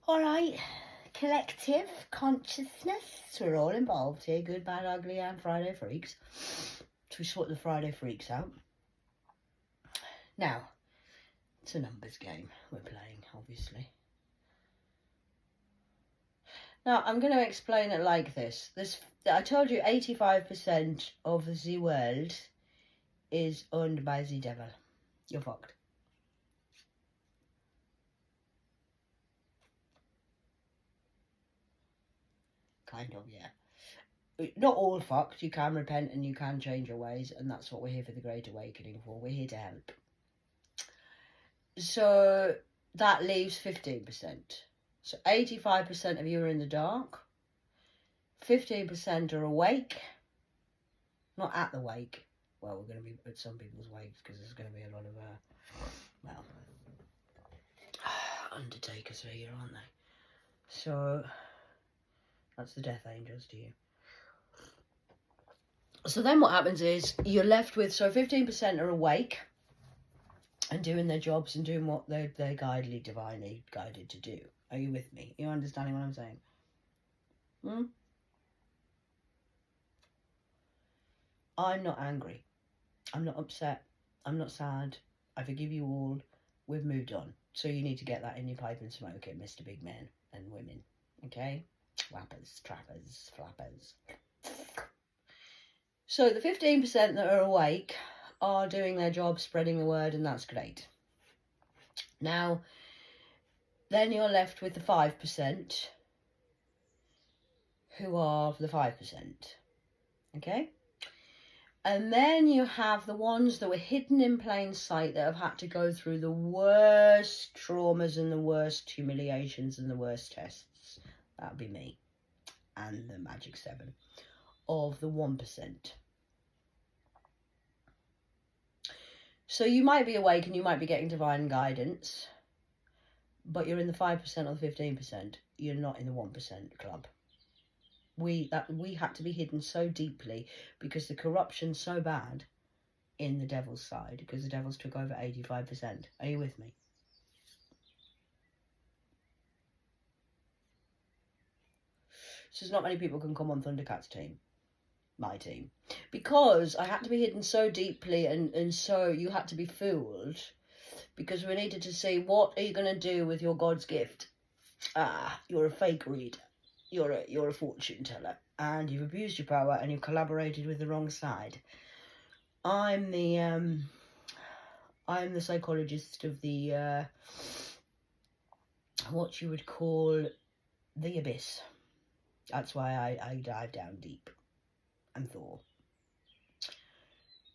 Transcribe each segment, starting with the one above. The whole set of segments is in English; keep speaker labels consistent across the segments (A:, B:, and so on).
A: All right, collective consciousness. We're all involved here. Good, bad, ugly, and Friday freaks. So we sort the Friday freaks out. Now, it's a numbers game we're playing, obviously. Now, I'm going to explain it like this. I told you 85% of the world is owned by the devil. You're fucked. Kind of, yeah. Not all fucked. You can repent and you can change your ways, and that's what we're here for the Great Awakening for. We're here to help. So that leaves 15%. So 85% of you are in the dark. 15% are awake. Not at the wake. Well, we're going to be at some people's wakes because there's going to be a lot of, undertakers here, aren't they? So that's the death angels to you. So then what happens is you're left with, so 15% are awake and doing their jobs and doing what they're divinely guided to do. Are you with me? You understanding what I'm saying? I'm not angry. I'm not upset. I'm not sad. I forgive you all. We've moved on. So you need to get that in your pipe and smoke it, Mr. Big Men and women. Okay? Whappers, trappers, flappers. So the 15% that are awake are doing their job, spreading the word, and that's great. Now, then you're left with the 5% who are the 5%. Okay? And then you have the ones that were hidden in plain sight that have had to go through the worst traumas and the worst humiliations and the worst tests. That would be me and the Magic 7 of the 1%. So you might be awake and you might be getting divine guidance, but you're in the 5% or the 15%. You're not in the 1% club. We had to be hidden so deeply because the corruption's so bad in the devil's side, because the devils took over 85%. Are you with me? So there's not many people can come on Thundercats team, my team, because I had to be hidden so deeply, and so you had to be fooled, because we needed to see, what are you going to do with your God's gift? You're a fake reader. You're a fortune teller, and you've abused your power and you've collaborated with the wrong side. I'm the psychologist of the what you would call the abyss. That's why I dive down deep. I'm Thor.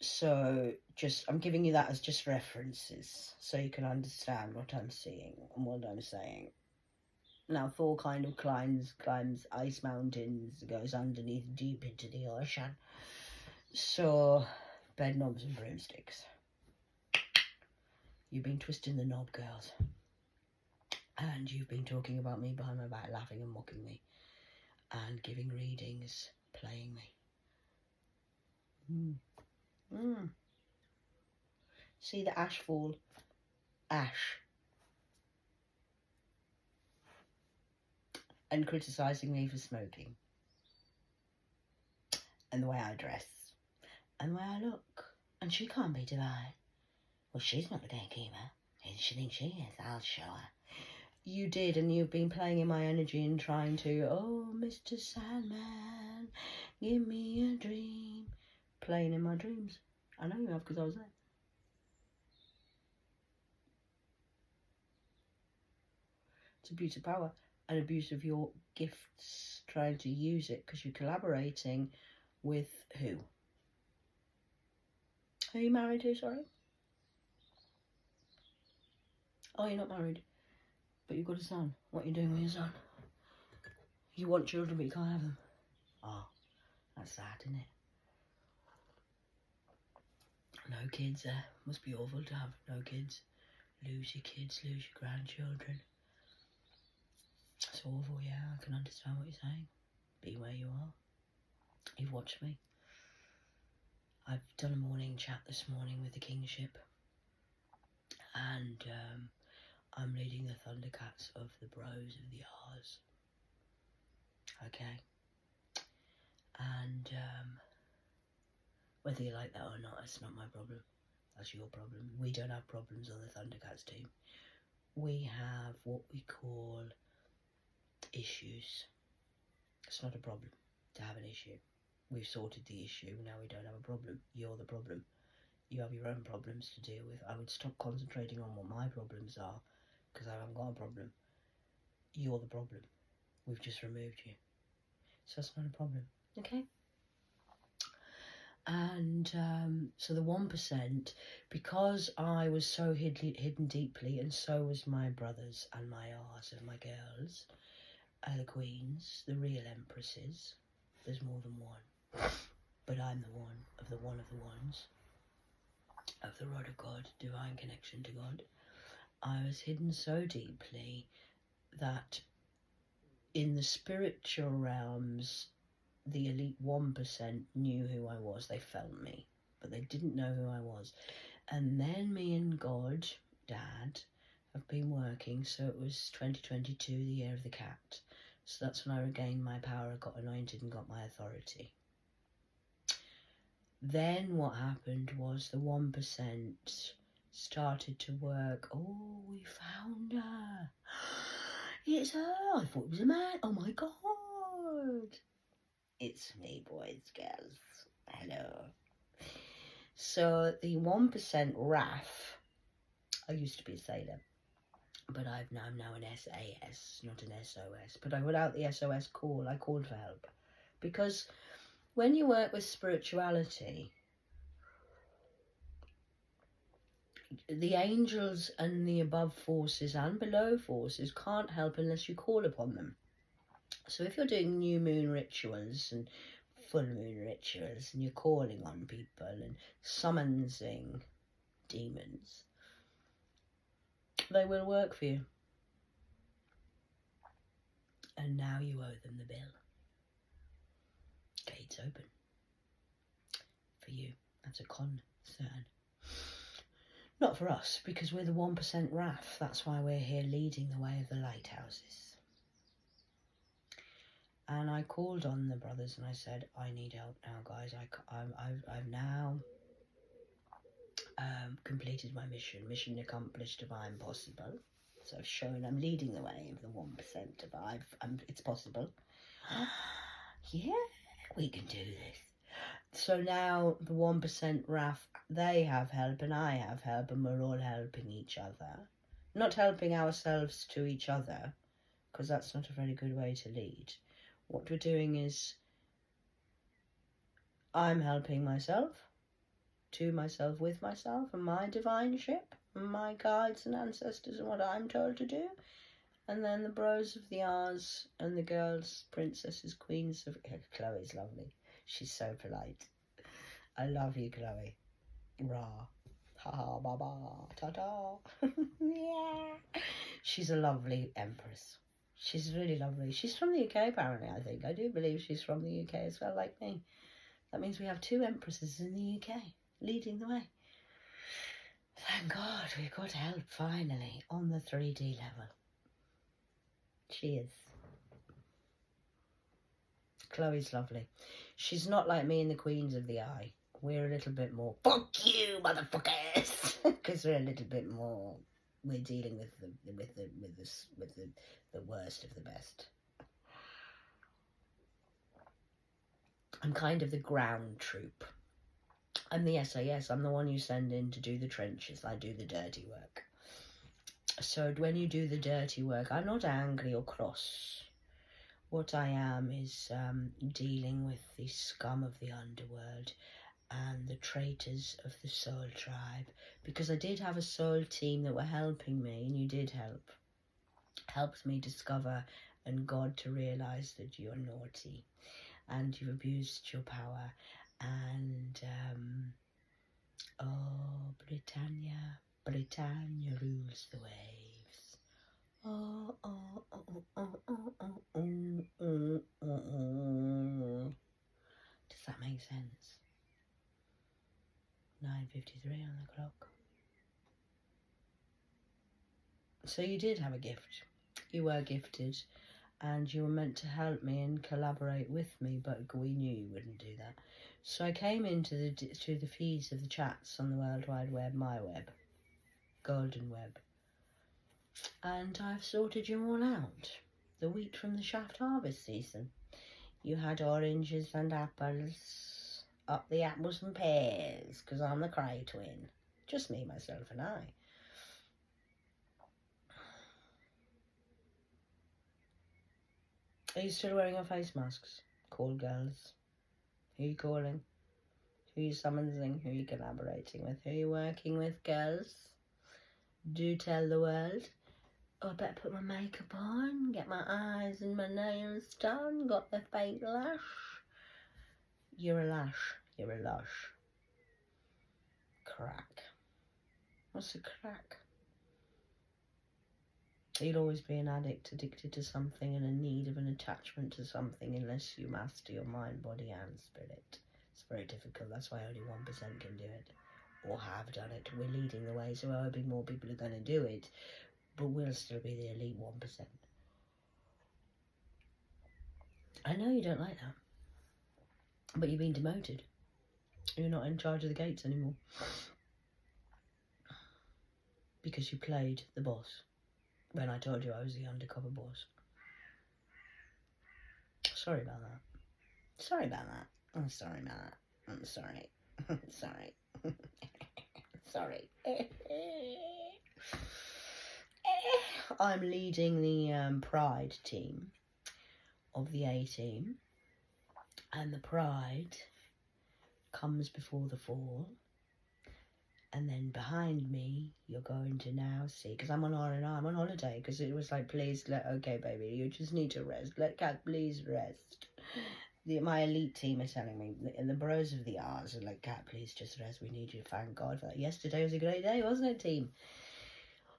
A: So I'm giving you that as just references so you can understand what I'm seeing and what I'm saying. Now Thor kind of climbs ice mountains, goes underneath deep into the ocean. So bed knobs and broomsticks. You've been twisting the knob, girls. And you've been talking about me behind my back, laughing and mocking me. And giving readings, playing me. See the ash fall? Ash. And criticising me for smoking. And the way I dress. And the way I look. And she can't be divine. Well, she's not the gatekeeper. Who does she think she is? I'll show her. You did, and you've been playing in my energy and trying to, oh, Mr. Sandman, give me a dream. Playing in my dreams. I know you have, because I was there. It's abuse of power and abuse of your gifts, trying to use it because you're collaborating with who? Are you married to, sorry? Oh, you're not married, but you've got a son. What are you doing with your son? You want children, but you can't have them. Oh, that's sad, isn't it? No kids there. Must be awful to have no kids. Lose your kids, lose your grandchildren. It's awful, yeah. I can understand what you're saying. Be where you are. You've watched me. I've done a morning chat this morning with the kingship. And I'm leading the Thundercats of the Bros of the R's. Okay? And whether you like that or not, that's not my problem. That's your problem. We don't have problems on the Thundercats team. We have what we call issues. It's not a problem to have an issue. We've sorted the issue, now we don't have a problem. You're the problem. You have your own problems to deal with. I would stop concentrating on what my problems are, because I haven't got a problem. You're the problem. We've just removed you. So that's not a problem. Okay? And so the 1%, because I was so hidden deeply, and so was my brothers and my R's and my girls, the queens, the real empresses. There's more than one, but I'm the one of the ones, of the rod of God, divine connection to God. I was hidden so deeply that in the spiritual realms, the elite 1% knew who I was. They felt me, but they didn't know who I was. And then me and God, Dad, have been working. So it was 2022, the year of the cat. So that's when I regained my power, got anointed and got my authority. Then what happened was the 1% started to work. Oh, we found her. It's her. I thought it was a man. Oh my God. It's me, boys, girls. Hello. So the 1% RAF, I used to be a sailor, but I'm now an SAS, not an SOS. But I put out the SOS call. I called for help. Because when you work with spirituality, the angels and the above forces and below forces can't help unless you call upon them. So if you're doing new moon rituals and full moon rituals and you're calling on people and summoning demons, they will work for you. And now you owe them the bill. Gates open. For you. That's a concern. Not for us, because we're the 1% RAF. That's why we're here leading the way of the lighthouses. And I called on the brothers and I said, I need help now, guys. I've now completed my mission. Mission accomplished, divine possible. So I've shown I'm leading the way of the 1%. It's possible. Yeah, we can do this. So now the 1% RAF, they have help and I have help, and we're all helping each other. Not helping ourselves to each other, because that's not a very good way to lead. What we're doing is I'm helping myself, to myself, with myself, and my divine ship, and my guides and ancestors, and what I'm told to do. And then the bros of the R's and the girls, princesses, queens of... Chloe's lovely. She's so polite. I love you, Chloe. Rah. Ha ha, ba ba, ta ta. Yeah. She's a lovely empress. She's really lovely. She's from the UK, apparently, I think. I do believe she's from the UK as well, like me. That means we have 2 empresses in the UK, leading the way. Thank God, we've got help, finally, on the 3D level. Cheers. Chloe's lovely. She's not like me and the Queens of the Eye. We're a little bit more, fuck you, motherfuckers! Because we're a little bit more... We're dealing with the worst of the best. I'm kind of the ground troop. I'm the SAS. I'm the one you send in to do the trenches. I do the dirty work. So when you do the dirty work, I'm not angry or cross. What I am is dealing with the scum of the underworld and the traitors of the soul tribe, because I did have a soul team that were helping me, and you did help. Helped me discover and God to realise that you're naughty and you've abused your power, and oh, Britannia rules the waves. Oh, oh, oh, oh, oh, oh, oh, oh, oh, oh, oh. Does that make sense? 9:53 on the clock. So you did have a gift. You were gifted, and you were meant to help me and collaborate with me, but we knew you wouldn't do that. So I came into the feeds of the chats on the World Wide Web, my web, Golden Web, and I've sorted you all out. The wheat from the shaft harvest season. You had oranges and apples, up the apples and pears, because I'm the Cray twin. Just me, myself, and I. Are you still wearing your face masks? Call girls. Who are you calling? Who are you summoning? Who are you collaborating with? Who are you working with, girls? Do tell the world. Oh, I better put my makeup on, get my eyes and my nails done, got the fake lash. You're a lash. You're a lush. Crack. What's a crack? You'll always be an addict, addicted to something and in need of an attachment to something unless you master your mind, body and spirit. It's very difficult. That's why only 1% can do it or have done it. We're leading the way, so I hope more people are going to do it, but we'll still be the elite 1%. I know you don't like that, but you've been demoted. You're not in charge of the gates anymore because you played the boss when I told you I was the undercover boss. Sorry about that. Sorry about that. I'm sorry about that. I'm sorry. Sorry. Sorry. I'm leading the Pride team of the A team, and the Pride comes before the fall. And then behind me, you're going to now see, because I'm on holiday, because it was like, please, okay, baby, you just need to rest. Let Cat please rest. My elite team are telling me, the bros of the R's are like, Cat, please just rest. We need you. Thank God for that. Yesterday was a great day, wasn't it, team?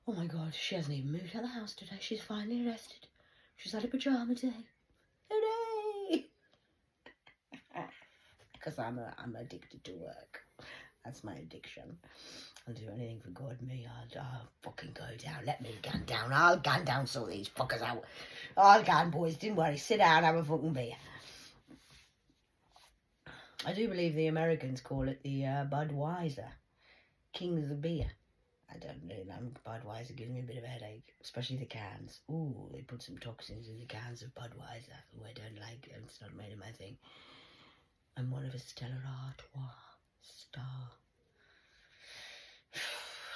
A: Oh my God, she hasn't even moved out of the house today. She's finally rested. She's had a pajama day. Hooray! Because I'm addicted to work. That's my addiction. I'll do anything for God. Me, I'll fucking go down. Let me gun down. I'll gun down, sort these fuckers out. I'll gun, boys. Didn't worry. Sit down, have a fucking beer. I do believe the Americans call it the Budweiser. Kings of beer. I don't really know. Budweiser gives me a bit of a headache, especially the cans. Ooh, they put some toxins in the cans of Budweiser. Ooh, I don't like it. It's not made of my thing. I'm more of a Stella Artois star.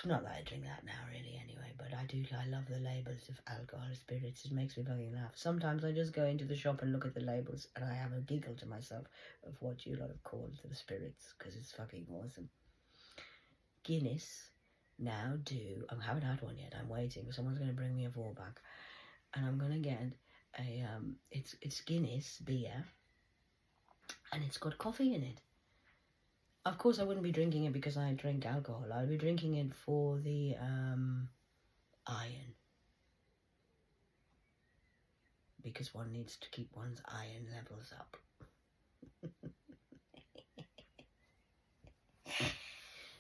A: Not that I drink that now, really, anyway, but I love the labels of alcohol spirits. It makes me fucking laugh. Sometimes I just go into the shop and look at the labels, and I have a giggle to myself of what you lot have called the spirits, because it's fucking awesome. Guinness, now do, I haven't had one yet, I'm waiting, someone's going to bring me a 4-pack, and I'm going to get a, it's Guinness beer, and it's got coffee in it. Of course, I wouldn't be drinking it because I drink alcohol. I'll be drinking it for the iron. Because one needs to keep one's iron levels up.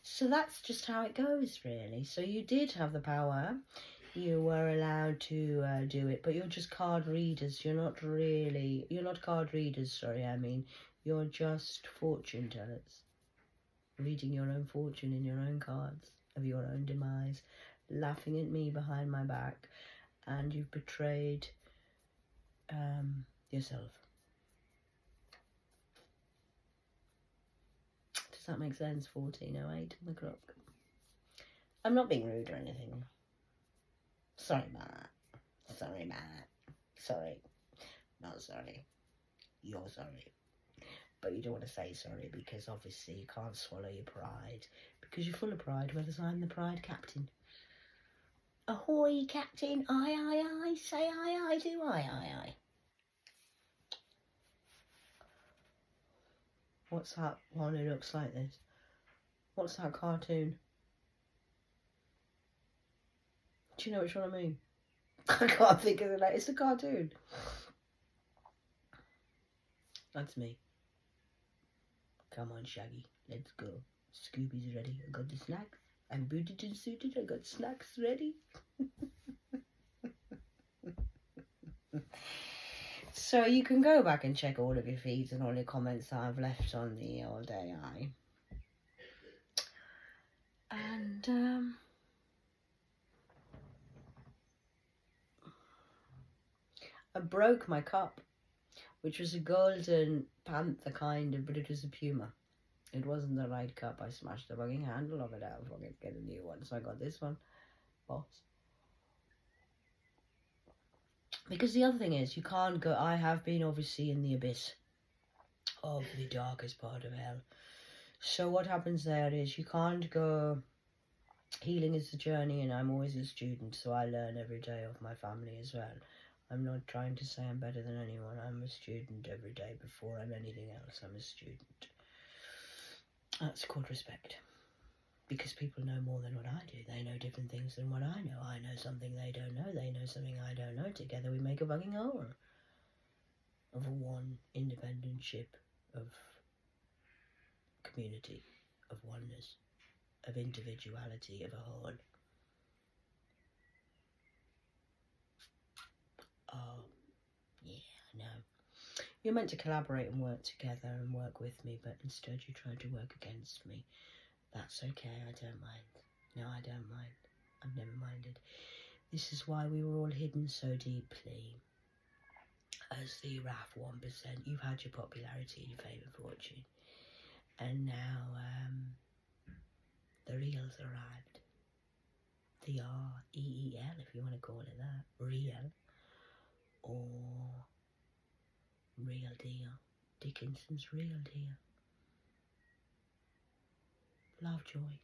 A: So that's just how it goes, really. So you did have the power. You were allowed to do it, but you're just card readers. You're not card readers, sorry, I mean. You're just fortune tellers. Reading your own fortune in your own cards of your own demise, laughing at me behind my back, and you've betrayed yourself. Does that make sense? 14:08 on the clock. I'm not being rude or anything. Sorry about that. Sorry about that. Sorry. Not sorry. You're sorry. But you don't want to say sorry because obviously you can't swallow your pride. Because you're full of pride, whereas I'm the pride captain. Ahoy, captain. Aye, aye, aye. Say aye, aye, do aye, aye, aye. What's that one who looks like this? What's that cartoon? Do you know which one I mean? I can't think of the name. It's a cartoon. That's me. Come on, Shaggy. Let's go. Scooby's ready. I got the snacks. I'm booted and suited. I got snacks ready. So you can go back and check all of your feeds and all your comments that I've left on the old AI. And I broke my cup, which was a golden panther kind of, but it was a puma. It wasn't the right cup. I smashed the fucking handle of it out. I'm going to get a new one. So I got this one, boss. Because the other thing is, you can't go... I have been obviously in the abyss of the darkest part of hell. So what happens there is you can't go... Healing is the journey, and I'm always a student, so I learn every day of my family as well. I'm not trying to say I'm better than anyone. I'm a student every day. Before I'm anything else, I'm a student. That's called respect. Because people know more than what I do. They know different things than what I know. I know something they don't know. They know something I don't know. Together we make a fucking whole. Of a one independent ship of community, of oneness, of individuality, of a whole. Oh, yeah, I know. You're meant to collaborate and work together and work with me, but instead you try to work against me. That's okay, I don't mind. No, I don't mind. I've never minded. This is why we were all hidden so deeply. As the RAF 1%, you've had your popularity, your fame and fortune. And now, the reals arrived. The R-E-E-L, if you want to call it that. Real. Or Real Deal. Dickinson's Real Deal. Lovejoy.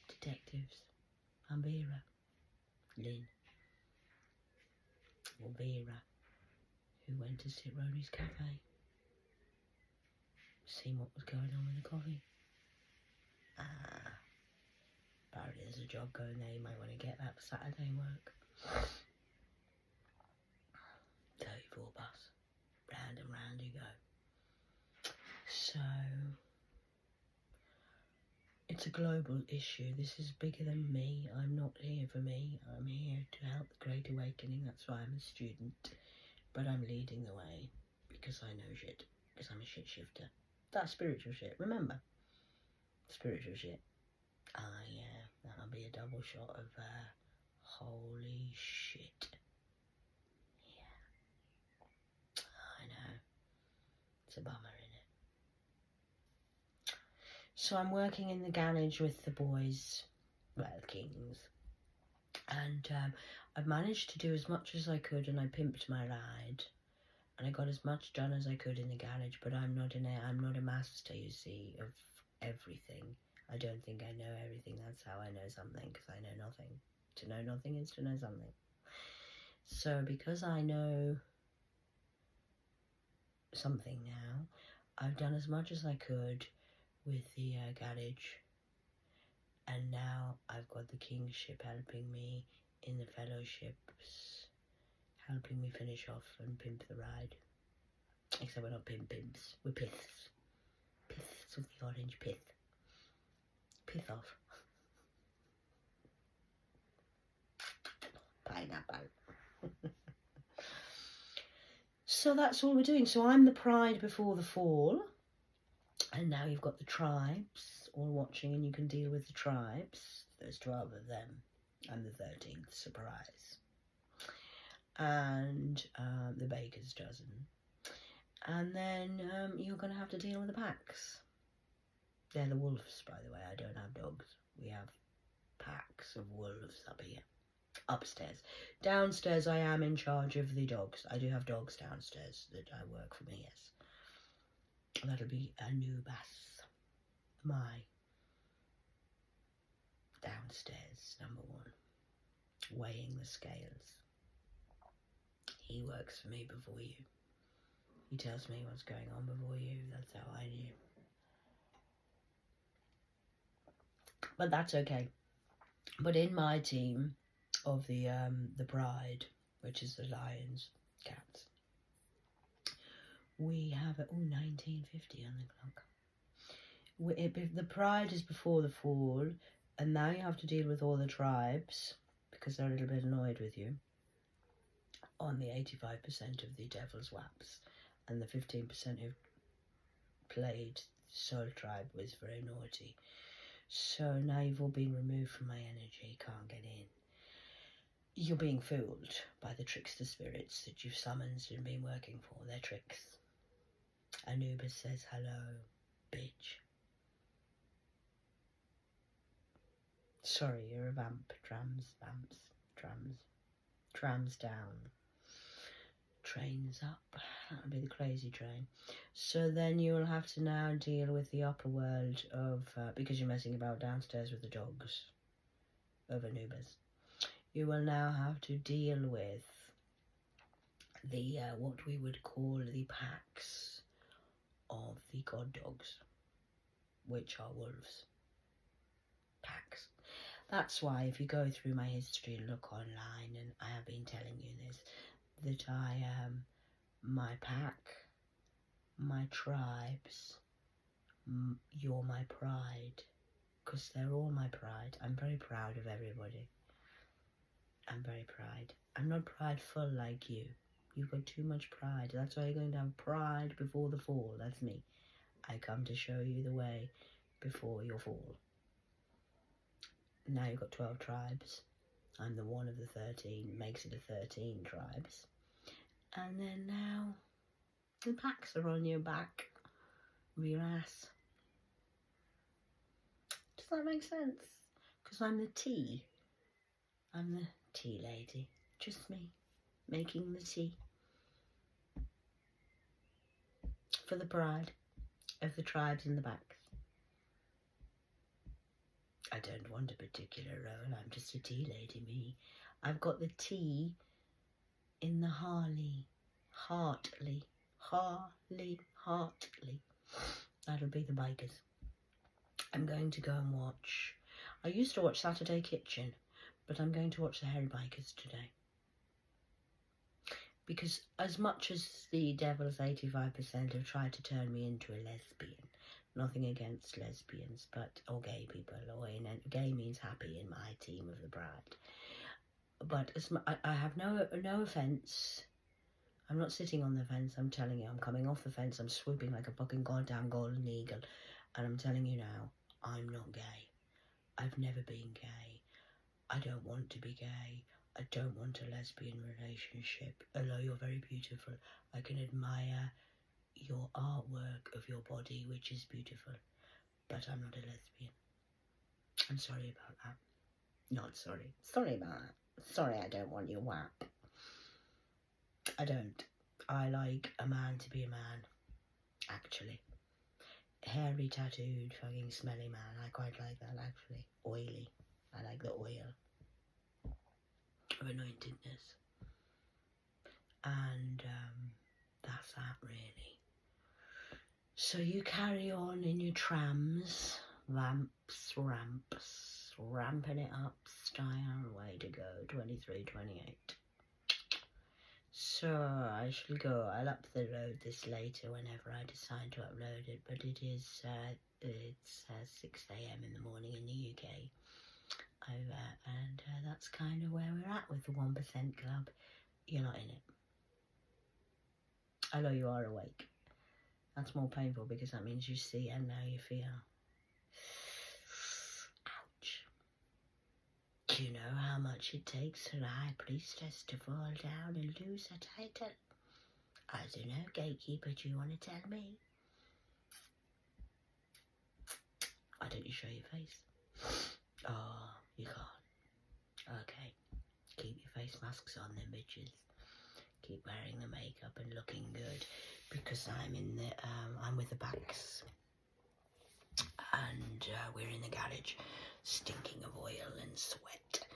A: Detectives. I'm Vera. Lynn. Or Vera, who went to Citrone's Cafe. Seen what was going on with the coffee. Apparently there's a job going there. You might want to get that for Saturday work. 34 bus. Round and round you go. So, it's a global issue. This is bigger than me. I'm not here for me. I'm here to help the Great Awakening. That's why I'm a student. But I'm leading the way because I know shit. Because I'm a shit shifter. That's spiritual shit. Remember? Spiritual shit. That'll be a double shot of holy shit. Yeah. I know. It's a bummer, innit? So I'm working in the garage with the boys, well, Kings. And I've managed to do as much as I could, and I pimped my ride. And I got as much done as I could in the garage, but I'm not a master, you see, of everything. I don't think I know everything. That's how I know something, because I know nothing. To know nothing is to know something. So because I know something now, I've done as much as I could with the garage. And now I've got the kingship helping me in the fellowships, helping me finish off and pimp the ride. Except we're not pimps, we're piths. Piths with the orange pith. Pith off. Pineapple. So that's all we're doing. So I'm the pride before the fall. And now you've got the tribes all watching, and you can deal with the tribes. There's 12 of them. I'm the 13th, surprise. And the baker's dozen. And then you're going to have to deal with the packs. They're the wolves, by the way. I don't have dogs. We have packs of wolves up here. Upstairs. Downstairs, I am in charge of the dogs. I do have dogs downstairs that I work for me, yes. That'll be Anubis, my downstairs number one, weighing the scales. He works for me before you. He tells me what's going on before you. That's how I knew. But that's okay. But in my team of the Pride, which is the lions, cats, we have 1950 on the clock. The pride is before the fall, and now you have to deal with all the tribes because they're a little bit annoyed with you on the 85% of the Devil's Waps, and the 15% who played Soul Tribe was very naughty. So now you've all been removed from my energy, can't get in. You're being fooled by the trickster spirits that you've summoned and been working for. They're tricks. Anubis says hello, bitch. Sorry, you're a vamp. Trams down. Trains up. That would be the crazy train. So then you will have to now deal with the upper world of, because you're messing about downstairs with the dogs of Anubis. You will now have to deal with the, what we would call the packs of the god dogs, which are wolves. Packs. That's why if you go through my history and look online, and I have been telling you this, that I am my pack, my tribes, you're my pride, because they're all my pride. I'm very proud of everybody. I'm very proud. I'm not prideful like you. You've got too much pride. That's why you're going to have pride before the fall. That's me. I come to show you the way before your fall. Now you've got 12 tribes. I'm the one of the 13, makes it a 13 tribes. And then now the packs are on your back, of your ass. Does that make sense? Because I'm the tea. I'm the tea lady. Just me, making the tea. For the pride of the tribes in the back. I don't want a particular role, I'm just a tea lady, me. I've got the tea in the Hartley. That'll be the bikers. I'm going to go and watch, I used to watch Saturday Kitchen, but I'm going to watch the Hairy Bikers today. Because as much as the Devil's 85% have tried to turn me into a lesbian, nothing against lesbians, or gay people, gay means happy in my team of the bride. But I have no offence. I'm not sitting on the fence, I'm telling you, I'm coming off the fence, I'm swooping like a fucking goddamn golden eagle, and I'm telling you now, I'm not gay. I've never been gay. I don't want to be gay. I don't want a lesbian relationship. Although you're very beautiful, I can admire your artwork of your body, which is beautiful, but I'm not a lesbian. I'm sorry about that. Not sorry. Sorry about that. Sorry, I don't want your WAP. I don't. I like a man to be a man, actually. Hairy, tattooed, fucking smelly man. I quite like that, actually. Oily. I like the oil of anointedness. And that's that, really. So you carry on in your trams, vamps, ramps, ramping it up style, way to go, 23, 28. So I shall go, I'll upload this later whenever I decide to upload it, but it is, it's 6 AM in the morning in the UK. And that's kind of where we're at with the 1% Club. You're not in it. Although you are awake. That's more painful because that means you see and now you feel. Ouch. Do you know how much it takes for a high priestess to fall down and lose her title? I don't know, gatekeeper, do you want to tell me? Why don't you show your face? Oh, you can't. Okay. Keep your face masks on then, bitches. Keep wearing the makeup and looking good, because I'm in the I'm with the backs, and we're in the garage, stinking of oil and sweat.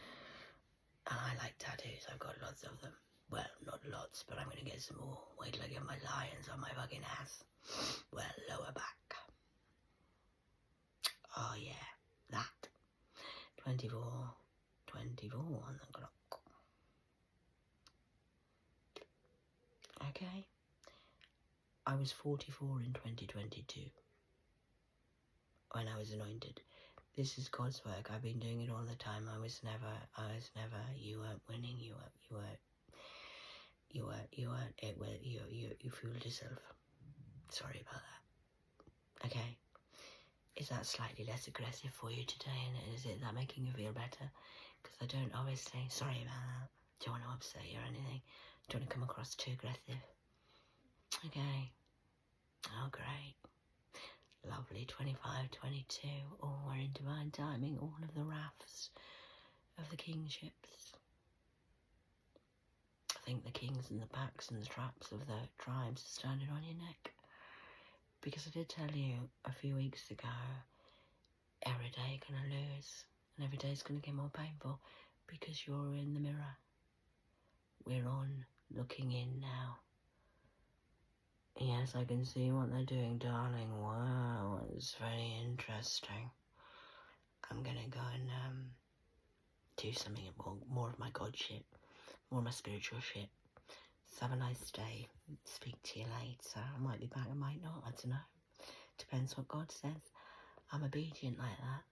A: And I like tattoos. I've got lots of them. Well, not lots, but I'm gonna get some more. Wait till I get my lions on my fucking ass. Well, lower back. Oh yeah, that. 24 on the clock. Okay. I was 44 in 2022. when I was anointed. This is God's work. I've been doing it all the time. I was never, you weren't winning, you fooled yourself. Sorry about that. Okay. Is that slightly less aggressive for you today? And is that making you feel better? Because I don't, obviously. Sorry about that. Don't want to upset you or anything. Don't want to come across too aggressive. Okay. Oh, great. Lovely. 25, 22. Oh, we're in divine timing. All of the rafts of the kingships. I think the kings and the packs and the traps of the tribes are standing on your neck. Because I did tell you a few weeks ago, every day you're going to lose. And every day is going to get more painful because you're in the mirror. We're on looking in now. Yes, I can see what they're doing, darling. Wow, it's very interesting. I'm going to go and do something more of my God shit. More of my spiritual shit. So have a nice day. Speak to you later. I might be back, I might not. I don't know. Depends what God says. I'm obedient like that.